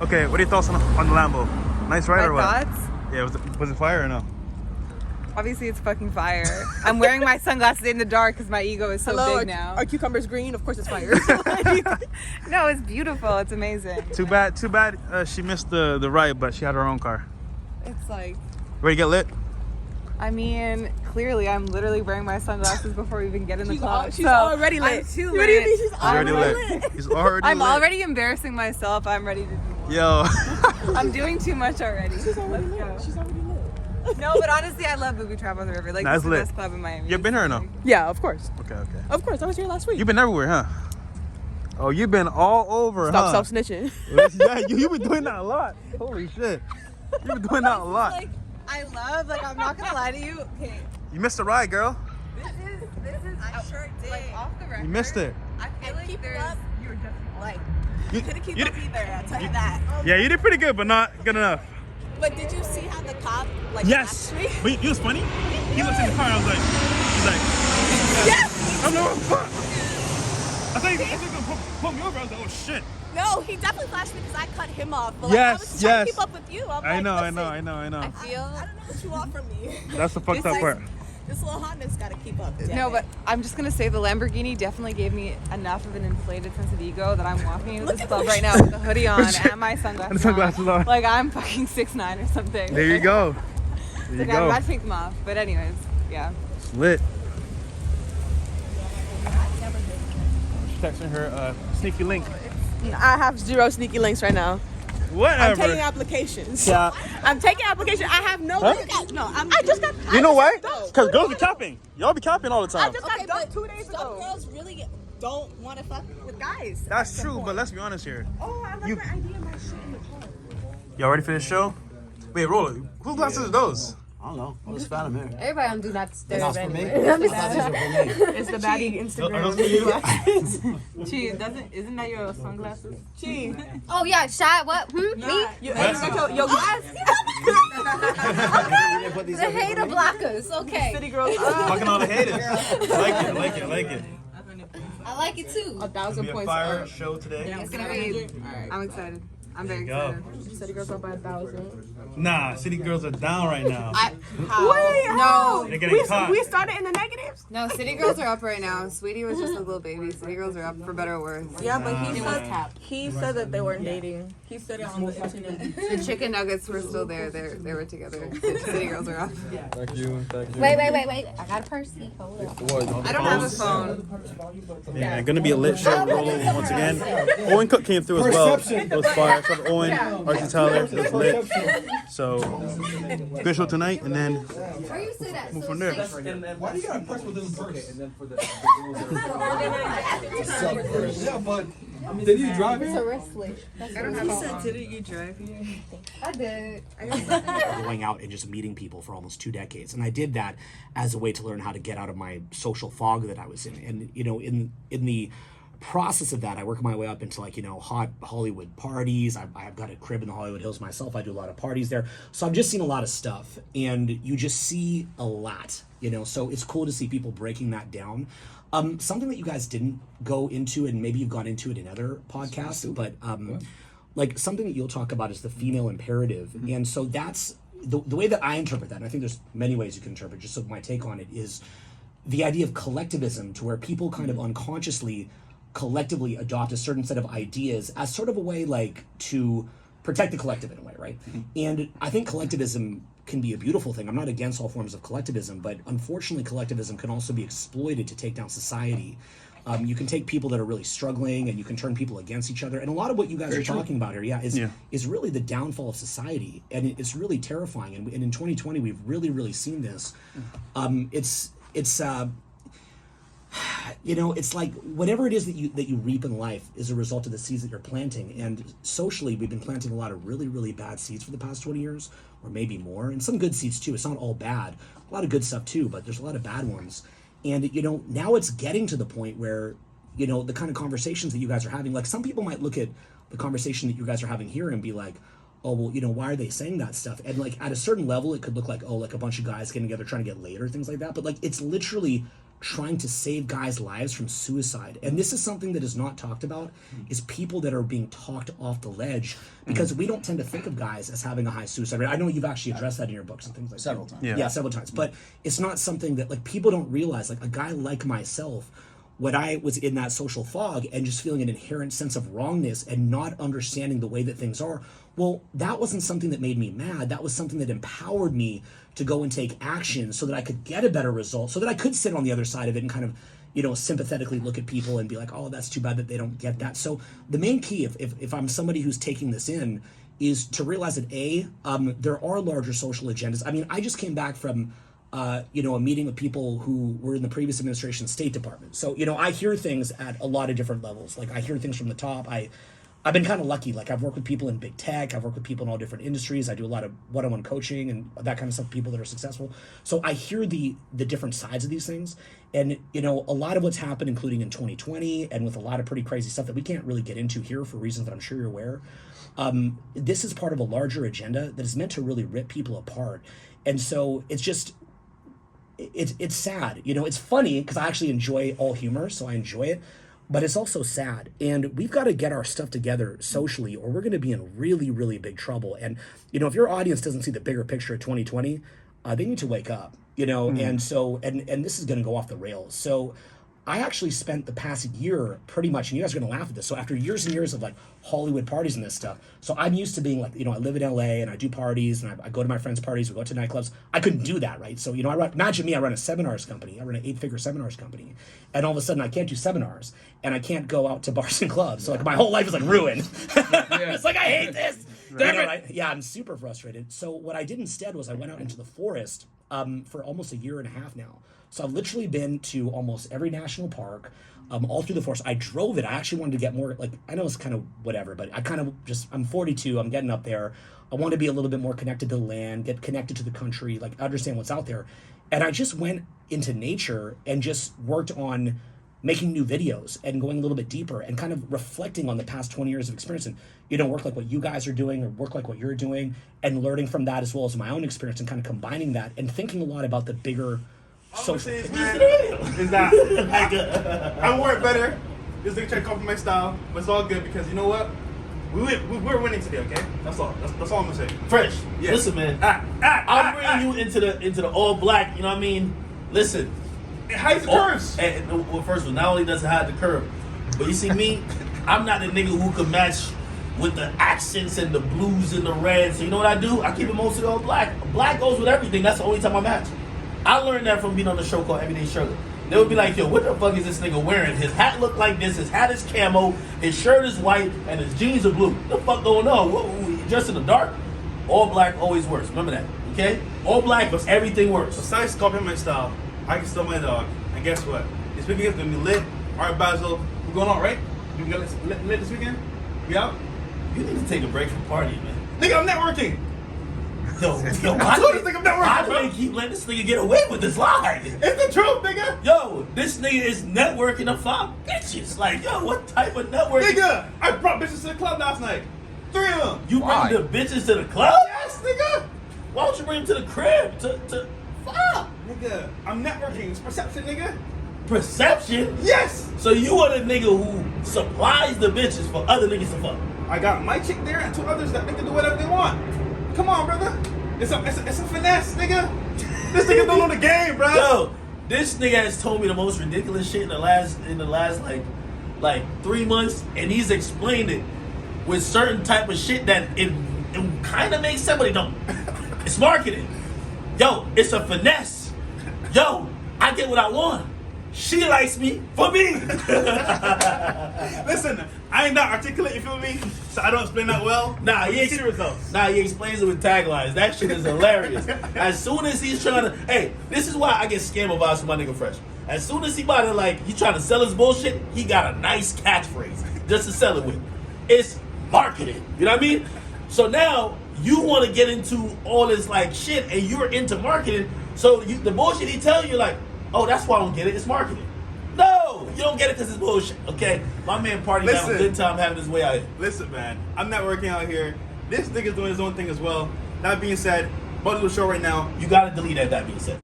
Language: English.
Okay, what are your thoughts on the Lambo? Nice ride or what? My thoughts? Yeah, was it fire or no? Obviously, it's fucking fire. I'm wearing my sunglasses in the dark because my ego is so big now. Our cucumber's green. Of course, it's fire. No, it's beautiful. It's amazing. Too bad she missed the ride, but she had her own car. It's like, Ready to get lit? I mean, clearly, I'm literally wearing my sunglasses before we even get in the club. She's already lit. I'm too What do you lit. mean she's She's already lit. He's already I'm lit. already embarrassing myself. I'm ready to do more. Yo. I'm doing too much already. She's already Let's lit. go. She's already lit. No, but honestly, I love Booby Trap on the River. Like, Nah, this it's is the lit. best club in Miami. You been here or no? Yeah, of course. Okay. Of course. I was here last week. You've been everywhere, huh? Oh, you've been all over, Stop huh? snitching. Yeah, you've been doing that a lot. Holy shit. You've been doing that a lot. Like, I love, like, I'm not gonna lie to you. Okay, You missed a ride, girl. this is, I sure did. Like, off the record. You missed it. I feel like there's, you're just like, You Couldn't keep you up did- either. I'll tell you that. Yeah, you did pretty good, but not good enough. But did you see how the cop Yes. asked me? But you know what's funny? He looked in the car. I was like, he's like, Yes. I'm like, fuck. I thought he was gonna pull me over. I was like, oh shit. No, he definitely flashed me because I cut him off. But Yes, I was trying yes. to keep up with you. I'm I like, know. listen, I feel. I don't know what you want from me. That's the fucked This up is- part. This little hotness got to keep up. No, but I'm just gonna say the Lamborghini definitely gave me enough of an inflated sense of ego that I'm walking into this club right now with a hoodie on and my sunglasses, And the sunglasses on. Like I'm fucking 6'9" or something. There you go. There you Like I'm go. about to take them off. But anyways, yeah. It's lit. She's texting her sneaky link. I have 0 sneaky links right now. Whatever. I'm taking applications. Yeah. I'm taking applications. I have no. Huh? No, I just got. You know why? Because Because girls be capping. Y'all be capping all the I time. just got dumped 2 days ago. Some girls really don't want to fuck with guys. That's true, but let's be honest here. Oh, I left You- my ID and my shit in the car. Y'all ready for this show? Wait, roll it. Whose glasses are those? I don't know. I just found him here. Everybody on Do Not Disturb That's for me. anyway. I thought these were for me. It's the baddie Are those for you? Isn't that your sunglasses? Chi. Oh yeah, shot what? Me? You got your glass? You didn't put these The over for hater me? blockers. Okay. City girls. Fucking all the haters. I like it. I like it too. 1,000 Be a points. fire show today. It's gonna be. I'm excited. I'm very Go. excited. City girls up by 1,000. Nah, city girls are down right now. No, They're getting caught. We started in the negatives. no, City Girls are up right now. Sweetie was just a little baby. City Girls are up for better or worse. Yeah, but he said that they weren't dating. He said it on the internet. The chicken nuggets were still there. They were together. City Girls are up. Thank you. Wait. I got a purse. Hold up. I don't have a phone. Yeah, gonna be a lit show rolling once again. Owen Cook came through as well. It was fire. So Owen, Archie Tyler, it was lit. So good show tonight, and then Where you see that? move from there. Why do you gotta press within the purse? And then for the yeah, but did you drive it? Didn't you drive here? I did. Going out and just meeting people for almost 2 decades, and I did that as a way to learn how to get out of my social fog that I was in. And you know, in the process of that, I work my way up into, like, you know, hot Hollywood parties. I've got a crib in the Hollywood Hills myself. I do a lot of parties there, so I've just seen a lot of stuff, and you just see a lot, you know. So it's cool to see people breaking that down. Something that you guys didn't go into, and maybe you've gone into it in other podcasts, but like something that you'll talk about is the female imperative. And so that's the way that I interpret that, and I think there's many ways you can interpret, just so my take on it is the idea of collectivism, to where people kind of unconsciously collectively adopt a certain set of ideas as sort of a way, like, to protect the collective in a way, right? And I think collectivism can be a beautiful thing. I'm not against all forms of collectivism, but unfortunately collectivism can also be exploited to take down society. You can take people that are really struggling, and you can turn people against each other. And a lot of what you guys are talking about here, is really the downfall of society, and it's really terrifying. And in 2020, we've really seen this. It's you know, it's like whatever it is that you reap in life is a result of the seeds that you're planting. And socially, we've been planting a lot of really bad seeds for the past 20 years, or maybe more, and some good seeds too. It's not all bad. A lot of good stuff too, but there's a lot of bad ones. And, you know, now it's getting to the point where, you know, the kind of conversations that you guys are having, like, some people might look at the conversation that you guys are having here and be like, oh, well, you know, why are they saying that stuff? And, like, at a certain level, it could look like, oh, like a bunch of guys getting together trying to get laid or things like that. But, like, it's literally trying to save guys' lives from suicide. And this is something that is not talked about, is people that are being talked off the ledge, because we don't tend to think of guys as having a high suicide rate. I know you've actually addressed that in your books and things like Several that. times. Yeah, several times. But it's not something that like people don't realize. Like a guy like myself, when I was in that social fog and just feeling an inherent sense of wrongness and not understanding the way that things are, well, that wasn't something that made me mad. That was something that empowered me to go and take action so that I could get a better result, so that I could sit on the other side of it and kind of, you know, sympathetically look at people and be like, oh, that's too bad that they don't get that. So the main key, if I'm somebody who's taking this in, is to realize that there are larger social agendas. I mean, I just came back from you know, a meeting with people who were in the previous administration's State Department. So, you know, I hear things at a lot of different levels. Like I hear things from the top. I've been kind of lucky. Like I've worked with people in big tech. I've worked with people in all different industries. I do a lot of one-on-one coaching and that kind of stuff, people that are successful. So I hear the different sides of these things. And, you know, a lot of what's happened, including in 2020 and with a lot of pretty crazy stuff that we can't really get into here for reasons that I'm sure you're aware. This is part of a larger agenda that is meant to really rip people apart. And so it's just, it's sad. You know, it's funny because I actually enjoy all humor, so I enjoy it, but it's also sad. And we've got to get our stuff together socially, or we're going to be in really, really big trouble. And, you know, if your audience doesn't see the bigger picture of 2020, they need to wake up, you know, and so, and this is going to go off the rails. So I actually spent the past year pretty much, and you guys are going to laugh at this. So after years and years of like Hollywood parties and this stuff, so I'm used to being like, you know, I live in LA and I do parties and I go to my friends' parties, we go to nightclubs. I couldn't do that, right? So, you know, imagine me, I run a seminars company. I run an 8-figure seminars company. And all of a sudden I can't do seminars and I can't go out to bars and clubs. So like my whole life is like ruined. It's like, I hate this. You know, yeah, I'm super frustrated. So what I did instead was I went out into the forest for almost a year and a half now. So I've literally been to almost every national park, all through the forest. I drove it. I actually wanted to get more, like, I know it's kind of whatever, but I kind of just, I'm 42, I'm getting up there. I want to be a little bit more connected to the land, get connected to the country, like understand what's out there. And I just went into nature and just worked on making new videos and going a little bit deeper and kind of reflecting on the past 20 years of experience and, you know, work like what you guys are doing or work like what you're doing and learning from that as well as my own experience and kind of combining that and thinking a lot about the bigger social is that I work better. This nigga trying to copy my style, but it's all good because you know what? We're winning today, okay? That's all. That's all I'm gonna say. Fresh. Yeah. Listen, man. I'm bringing you into the all black. You know what I mean? Listen. It hides the curves. Well, first of all, not only does it hide the curve, but you see me, I'm not the nigga who can match with the accents and the blues and the reds. So you know what I do? I keep it mostly all black. Black goes with everything. That's the only time I match. I learned that from being on the show called Everyday Struggle. They would be like, yo, what the fuck is this nigga wearing? His hat look like this, his hat is camo, his shirt is white, and his jeans are blue. What the fuck going on? What, dressed in the dark? All black always works. Remember that, okay? All black, but everything works. Besides copying my style, I can still my dog. And guess what? This weekend is gonna be lit. Art Basel, we're going out, right? We got lit this weekend? We out? You need to take a break from partying, man. Nigga, I'm networking. Yo, I told this nigga I'm networking, why do bro. they keep letting this nigga get away with this lie? It's the truth, nigga. Yo, this nigga is networking to 5 bitches. Like, yo, what type of networking? Nigga, I brought bitches to the club last night. 3 of them. You bring the bitches to the club? Yes, nigga. Why don't you bring them to the crib? To fuck. Nigga, I'm networking. It's perception, nigga. Perception? Yes. So you are the nigga who supplies the bitches for other niggas to fuck. I got my chick there and 2 others that they can do whatever they want. Come on, brother. It's a finesse, nigga. This nigga don't know the game, bro. Yo, this nigga has told me the most ridiculous shit in the last like 3 months, and he's explained it with certain type of shit that it kind of makes sense, but it don't. It's marketing. Yo, it's a finesse. Yo, I get what I want. She likes me for me. Listen, I ain't that articulate, you feel me? So I don't explain that well. Nah, he explains it with taglines. That shit is hilarious. As soon as he's trying to, hey, this is why I get scammer vibes from my nigga Fresh. As soon as he about to like, he trying to sell his bullshit, he got a nice catchphrase just to sell it with. It's marketing. You know what I mean? So now you want to get into all this like shit, and you're into marketing. So the bullshit he tell you, like, oh, that's why I don't get it. It's marketing. No, you don't get it because it's bullshit. Okay, my man Party having a good time having his way out here. Listen, man, I'm not working out here. This nigga's doing his own thing as well. That being said, about to do a show right now. You gotta delete that being said.